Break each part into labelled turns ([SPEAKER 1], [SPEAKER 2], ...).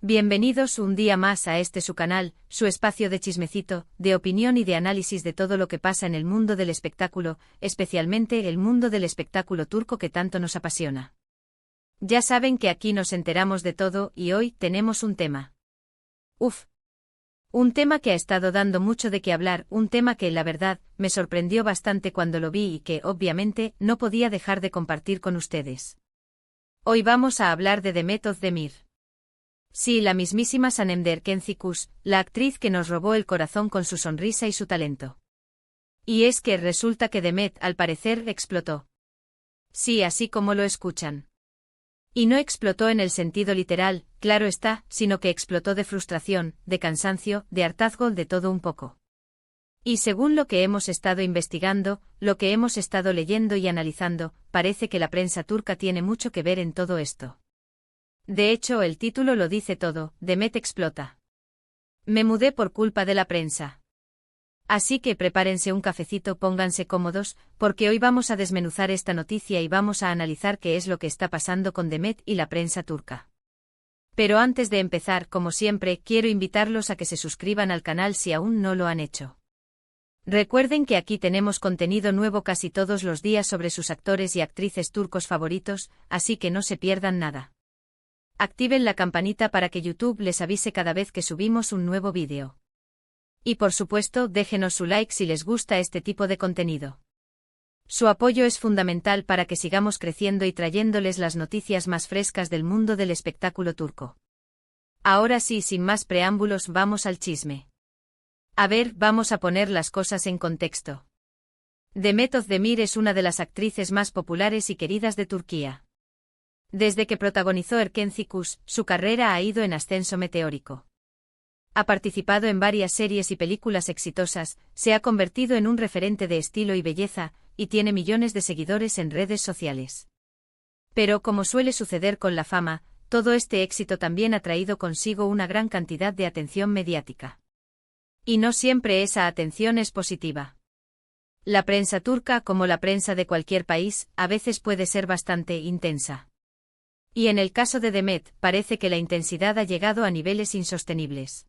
[SPEAKER 1] Bienvenidos un día más a su canal, su espacio de chismecito, de opinión y de análisis de todo lo que pasa en el mundo del espectáculo, especialmente el mundo del espectáculo turco que tanto nos apasiona. Ya saben que aquí nos enteramos de todo y hoy tenemos un tema. Un tema que ha estado dando mucho de qué hablar, un tema que, la verdad, me sorprendió bastante cuando lo vi y que, obviamente, no podía dejar de compartir con ustedes. Hoy vamos a hablar de Demet Özdemir. Sí, la mismísima Sanemder Kenzikus, la actriz que nos robó el corazón con su sonrisa y su talento. Y es que resulta que Demet, al parecer, explotó. Sí, así como lo escuchan. Y no explotó en el sentido literal, claro está, sino que explotó de frustración, de cansancio, de hartazgo, de todo un poco. Y según lo que hemos estado investigando, lo que hemos estado leyendo y analizando, parece que la prensa turca tiene mucho que ver en todo esto. De hecho, el título lo dice todo, Demet explota. Me mudé por culpa de la prensa. Así que prepárense un cafecito, pónganse cómodos, porque hoy vamos a desmenuzar esta noticia y vamos a analizar qué es lo que está pasando con Demet y la prensa turca. Pero antes de empezar, como siempre, quiero invitarlos a que se suscriban al canal si aún no lo han hecho. Recuerden que aquí tenemos contenido nuevo casi todos los días sobre sus actores y actrices turcos favoritos, así que no se pierdan nada. Activen la campanita para que YouTube les avise cada vez que subimos un nuevo vídeo. Y por supuesto, déjenos su like si les gusta este tipo de contenido. Su apoyo es fundamental para que sigamos creciendo y trayéndoles las noticias más frescas del mundo del espectáculo turco. Ahora sí, sin más preámbulos, vamos al chisme. A ver, vamos a poner las cosas en contexto. Demet Özdemir es una de las actrices más populares y queridas de Turquía. Desde que protagonizó Erkenzikus, su carrera ha ido en ascenso meteórico. Ha participado en varias series y películas exitosas, se ha convertido en un referente de estilo y belleza, y tiene millones de seguidores en redes sociales. Pero como suele suceder con la fama, todo este éxito también ha traído consigo una gran cantidad de atención mediática. Y no siempre esa atención es positiva. La prensa turca, como la prensa de cualquier país, a veces puede ser bastante intensa. Y en el caso de Demet, parece que la intensidad ha llegado a niveles insostenibles.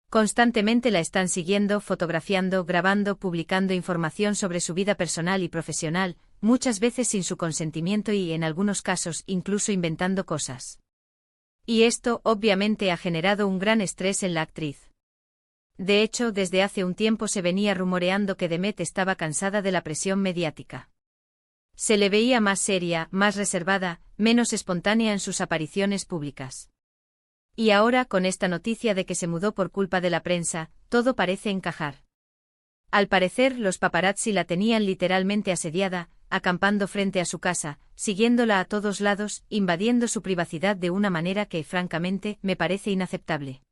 [SPEAKER 1] Constantemente la están siguiendo, fotografiando, grabando, publicando información sobre su vida personal y profesional, muchas veces sin su consentimiento y, en algunos casos, incluso inventando cosas. Y esto, obviamente, ha generado un gran estrés en la actriz. De hecho, desde hace un tiempo se venía rumoreando que Demet estaba cansada de la presión mediática. Se le veía más seria, más reservada, menos espontánea en sus apariciones públicas. Y ahora, con esta noticia de que se mudó por culpa de la prensa, todo parece encajar. Al parecer, los paparazzi la tenían literalmente asediada, acampando frente a su casa, siguiéndola a todos lados, invadiendo su privacidad de una manera que, francamente, me parece inaceptable.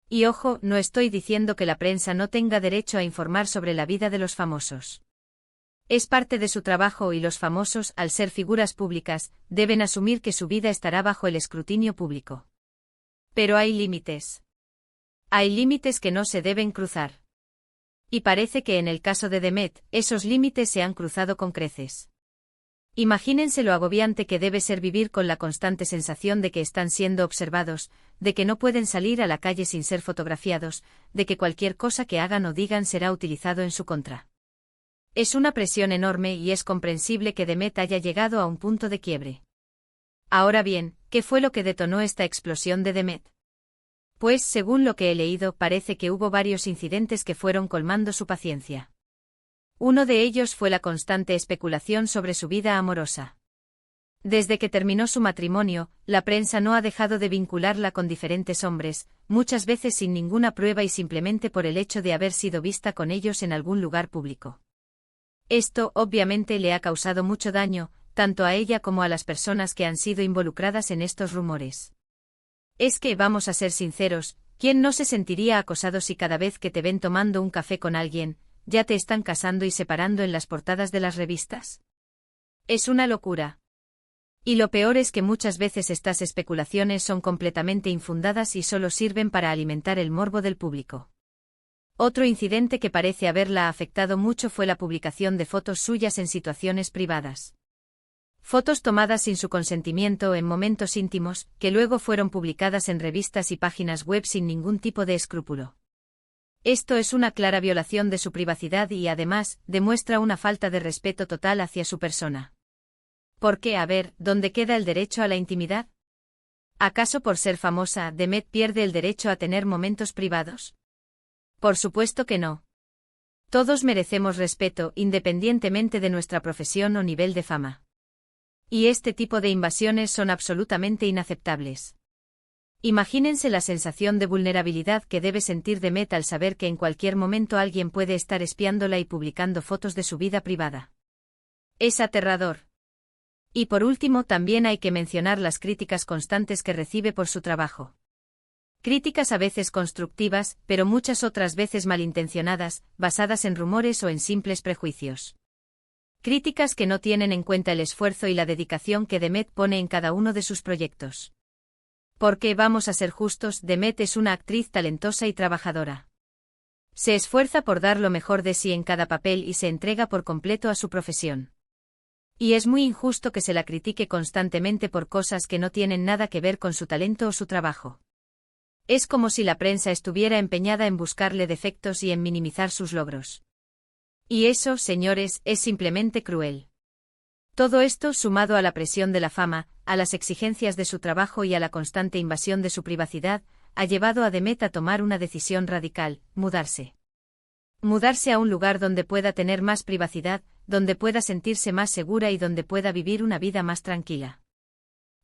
[SPEAKER 1] Y ojo, no estoy diciendo que la prensa no tenga derecho a informar sobre la vida de los famosos. Es parte de su trabajo y los famosos, al ser figuras públicas, deben asumir que su vida estará bajo el escrutinio público. Pero hay límites. Hay límites que no se deben cruzar. Y parece que en el caso de Demet, esos límites se han cruzado con creces. Imagínense lo agobiante que debe ser vivir con la constante sensación de que están siendo observados, de que no pueden salir a la calle sin ser fotografiados, de que cualquier cosa que hagan o digan será utilizado en su contra. Es una presión enorme y es comprensible que Demet haya llegado a un punto de quiebre. Ahora bien, ¿qué fue lo que detonó esta explosión de Demet? Pues, según lo que he leído, parece que hubo varios incidentes que fueron colmando su paciencia. Uno de ellos fue la constante especulación sobre su vida amorosa. Desde que terminó su matrimonio, la prensa no ha dejado de vincularla con diferentes hombres, muchas veces sin ninguna prueba y simplemente por el hecho de haber sido vista con ellos en algún lugar público. Esto, obviamente, le ha causado mucho daño, tanto a ella como a las personas que han sido involucradas en estos rumores. Es que, vamos a ser sinceros, ¿quién no se sentiría acosado si cada vez que te ven tomando un café con alguien, ya te están casando y separando en las portadas de las revistas? Es una locura. Y lo peor es que muchas veces estas especulaciones son completamente infundadas y solo sirven para alimentar el morbo del público. Otro incidente que parece haberla afectado mucho fue la publicación de fotos suyas en situaciones privadas. Fotos tomadas sin su consentimiento en momentos íntimos, que luego fueron publicadas en revistas y páginas web sin ningún tipo de escrúpulo. Esto es una clara violación de su privacidad y, además, demuestra una falta de respeto total hacia su persona. ¿Por qué? A ver, ¿dónde queda el derecho a la intimidad? ¿Acaso por ser famosa, Demet pierde el derecho a tener momentos privados? Por supuesto que no. Todos merecemos respeto, independientemente de nuestra profesión o nivel de fama. Y este tipo de invasiones son absolutamente inaceptables. Imagínense la sensación de vulnerabilidad que debe sentir Demet al saber que en cualquier momento alguien puede estar espiándola y publicando fotos de su vida privada. Es aterrador. Y por último, también hay que mencionar las críticas constantes que recibe por su trabajo. Críticas a veces constructivas, pero muchas otras veces malintencionadas, basadas en rumores o en simples prejuicios. Críticas que no tienen en cuenta el esfuerzo y la dedicación que Demet pone en cada uno de sus proyectos. Porque, vamos a ser justos, Demet es una actriz talentosa y trabajadora. Se esfuerza por dar lo mejor de sí en cada papel y se entrega por completo a su profesión. Y es muy injusto que se la critique constantemente por cosas que no tienen nada que ver con su talento o su trabajo. Es como si la prensa estuviera empeñada en buscarle defectos y en minimizar sus logros. Y eso, señores, es simplemente cruel. Todo esto, sumado a la presión de la fama, a las exigencias de su trabajo y a la constante invasión de su privacidad, ha llevado a Demet a tomar una decisión radical: mudarse. Mudarse a un lugar donde pueda tener más privacidad, donde pueda sentirse más segura y donde pueda vivir una vida más tranquila.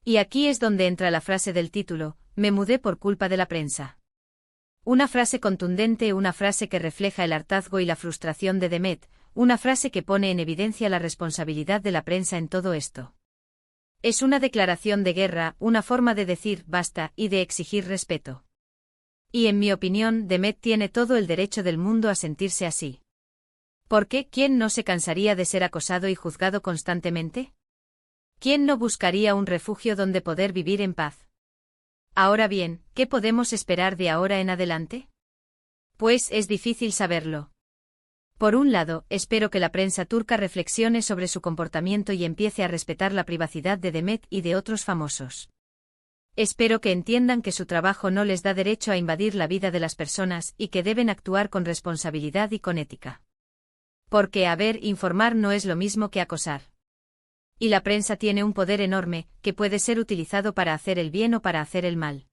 [SPEAKER 1] Y aquí es donde entra la frase del título: me mudé por culpa de la prensa. Una frase contundente, una frase que refleja el hartazgo y la frustración de Demet, una frase que pone en evidencia la responsabilidad de la prensa en todo esto. Es una declaración de guerra, una forma de decir basta y de exigir respeto. Y en mi opinión, Demet tiene todo el derecho del mundo a sentirse así. ¿Por qué? ¿Quién no se cansaría de ser acosado y juzgado constantemente? ¿Quién no buscaría un refugio donde poder vivir en paz? Ahora bien, ¿qué podemos esperar de ahora en adelante? Pues es difícil saberlo. Por un lado, espero que la prensa turca reflexione sobre su comportamiento y empiece a respetar la privacidad de Demet y de otros famosos. Espero que entiendan que su trabajo no les da derecho a invadir la vida de las personas y que deben actuar con responsabilidad y con ética. Porque, informar no es lo mismo que acosar. Y la prensa tiene un poder enorme, que puede ser utilizado para hacer el bien o para hacer el mal.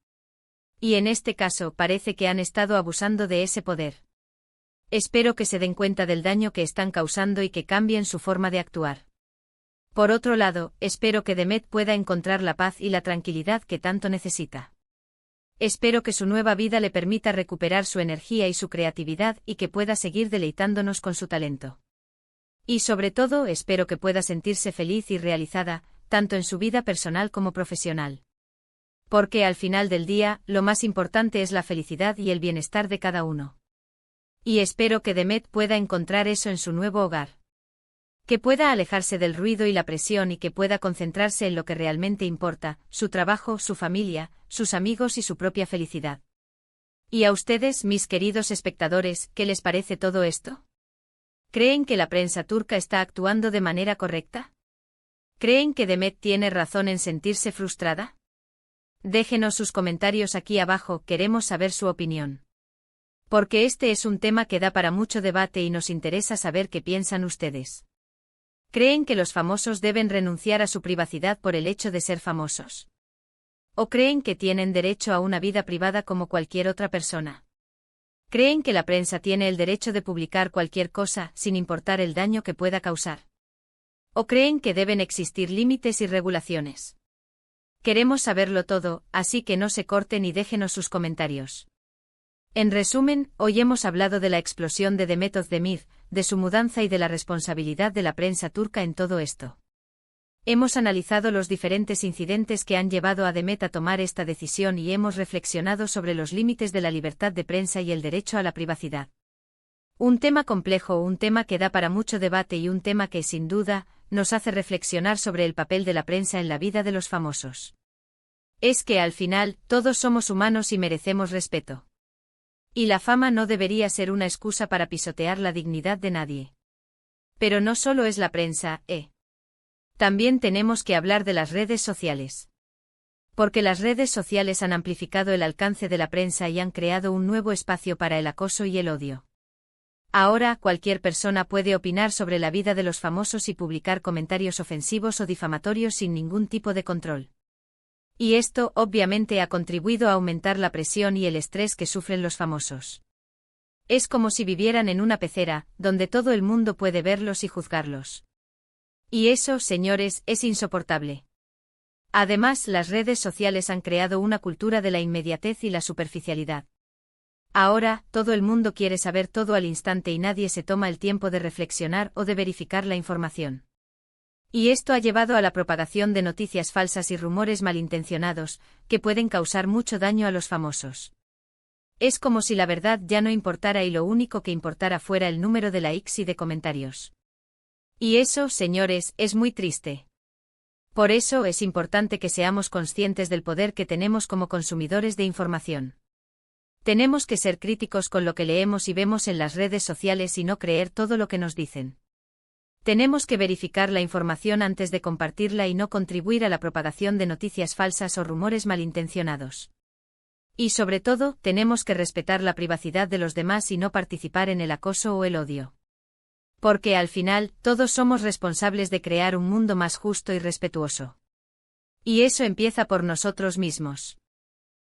[SPEAKER 1] Y en este caso parece que han estado abusando de ese poder. Espero que se den cuenta del daño que están causando y que cambien su forma de actuar. Por otro lado, espero que Demet pueda encontrar la paz y la tranquilidad que tanto necesita. Espero que su nueva vida le permita recuperar su energía y su creatividad y que pueda seguir deleitándonos con su talento. Y sobre todo, espero que pueda sentirse feliz y realizada, tanto en su vida personal como profesional. Porque al final del día, lo más importante es la felicidad y el bienestar de cada uno. Y espero que Demet pueda encontrar eso en su nuevo hogar. Que pueda alejarse del ruido y la presión y que pueda concentrarse en lo que realmente importa: su trabajo, su familia, sus amigos y su propia felicidad. ¿Y a ustedes, mis queridos espectadores, qué les parece todo esto? ¿Creen que la prensa turca está actuando de manera correcta? ¿Creen que Demet tiene razón en sentirse frustrada? Déjenos sus comentarios aquí abajo, queremos saber su opinión. Porque este es un tema que da para mucho debate y nos interesa saber qué piensan ustedes. ¿Creen que los famosos deben renunciar a su privacidad por el hecho de ser famosos? ¿O creen que tienen derecho a una vida privada como cualquier otra persona? ¿Creen que la prensa tiene el derecho de publicar cualquier cosa, sin importar el daño que pueda causar? ¿O creen que deben existir límites y regulaciones? Queremos saberlo todo, así que no se corten y déjenos sus comentarios. En resumen, hoy hemos hablado de la explosión de Demet Özdemir, de su mudanza y de la responsabilidad de la prensa turca en todo esto. Hemos analizado los diferentes incidentes que han llevado a Demet a tomar esta decisión y hemos reflexionado sobre los límites de la libertad de prensa y el derecho a la privacidad. Un tema complejo, un tema que da para mucho debate y un tema que, sin duda, nos hace reflexionar sobre el papel de la prensa en la vida de los famosos. Es que al final, todos somos humanos y merecemos respeto. Y la fama no debería ser una excusa para pisotear la dignidad de nadie. Pero no solo es la prensa, También tenemos que hablar de las redes sociales. Porque las redes sociales han amplificado el alcance de la prensa y han creado un nuevo espacio para el acoso y el odio. Ahora, cualquier persona puede opinar sobre la vida de los famosos y publicar comentarios ofensivos o difamatorios sin ningún tipo de control. Y esto, obviamente, ha contribuido a aumentar la presión y el estrés que sufren los famosos. Es como si vivieran en una pecera, donde todo el mundo puede verlos y juzgarlos. Y eso, señores, es insoportable. Además, las redes sociales han creado una cultura de la inmediatez y la superficialidad. Ahora, todo el mundo quiere saber todo al instante y nadie se toma el tiempo de reflexionar o de verificar la información. Y esto ha llevado a la propagación de noticias falsas y rumores malintencionados, que pueden causar mucho daño a los famosos. Es como si la verdad ya no importara y lo único que importara fuera el número de likes y de comentarios. Y eso, señores, es muy triste. Por eso es importante que seamos conscientes del poder que tenemos como consumidores de información. Tenemos que ser críticos con lo que leemos y vemos en las redes sociales y no creer todo lo que nos dicen. Tenemos que verificar la información antes de compartirla y no contribuir a la propagación de noticias falsas o rumores malintencionados. Y sobre todo, tenemos que respetar la privacidad de los demás y no participar en el acoso o el odio. Porque al final, todos somos responsables de crear un mundo más justo y respetuoso. Y eso empieza por nosotros mismos.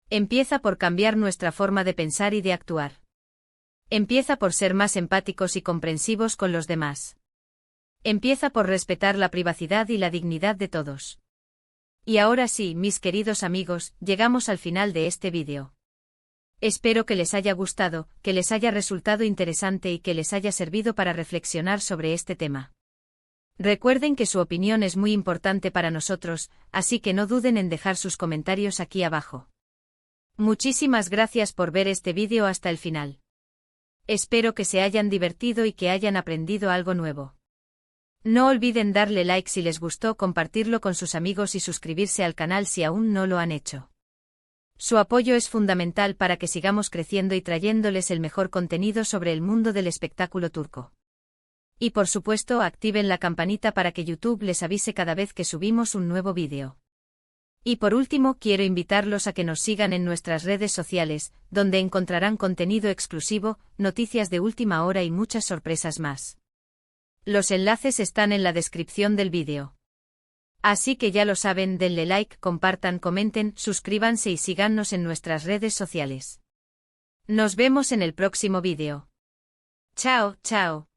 [SPEAKER 1] Empieza por cambiar nuestra forma de pensar y de actuar. Empieza por ser más empáticos y comprensivos con los demás. Empieza por respetar la privacidad y la dignidad de todos. Y ahora sí, mis queridos amigos, llegamos al final de este vídeo. Espero que les haya gustado, que les haya resultado interesante y que les haya servido para reflexionar sobre este tema. Recuerden que su opinión es muy importante para nosotros, así que no duden en dejar sus comentarios aquí abajo. Muchísimas gracias por ver este vídeo hasta el final. Espero que se hayan divertido y que hayan aprendido algo nuevo. No olviden darle like si les gustó, compartirlo con sus amigos y suscribirse al canal si aún no lo han hecho. Su apoyo es fundamental para que sigamos creciendo y trayéndoles el mejor contenido sobre el mundo del espectáculo turco. Y por supuesto, activen la campanita para que YouTube les avise cada vez que subimos un nuevo vídeo. Y por último, quiero invitarlos a que nos sigan en nuestras redes sociales, donde encontrarán contenido exclusivo, noticias de última hora y muchas sorpresas más. Los enlaces están en la descripción del vídeo. Así que ya lo saben, denle like, compartan, comenten, suscríbanse y síganos en nuestras redes sociales. Nos vemos en el próximo vídeo. Chao, chao.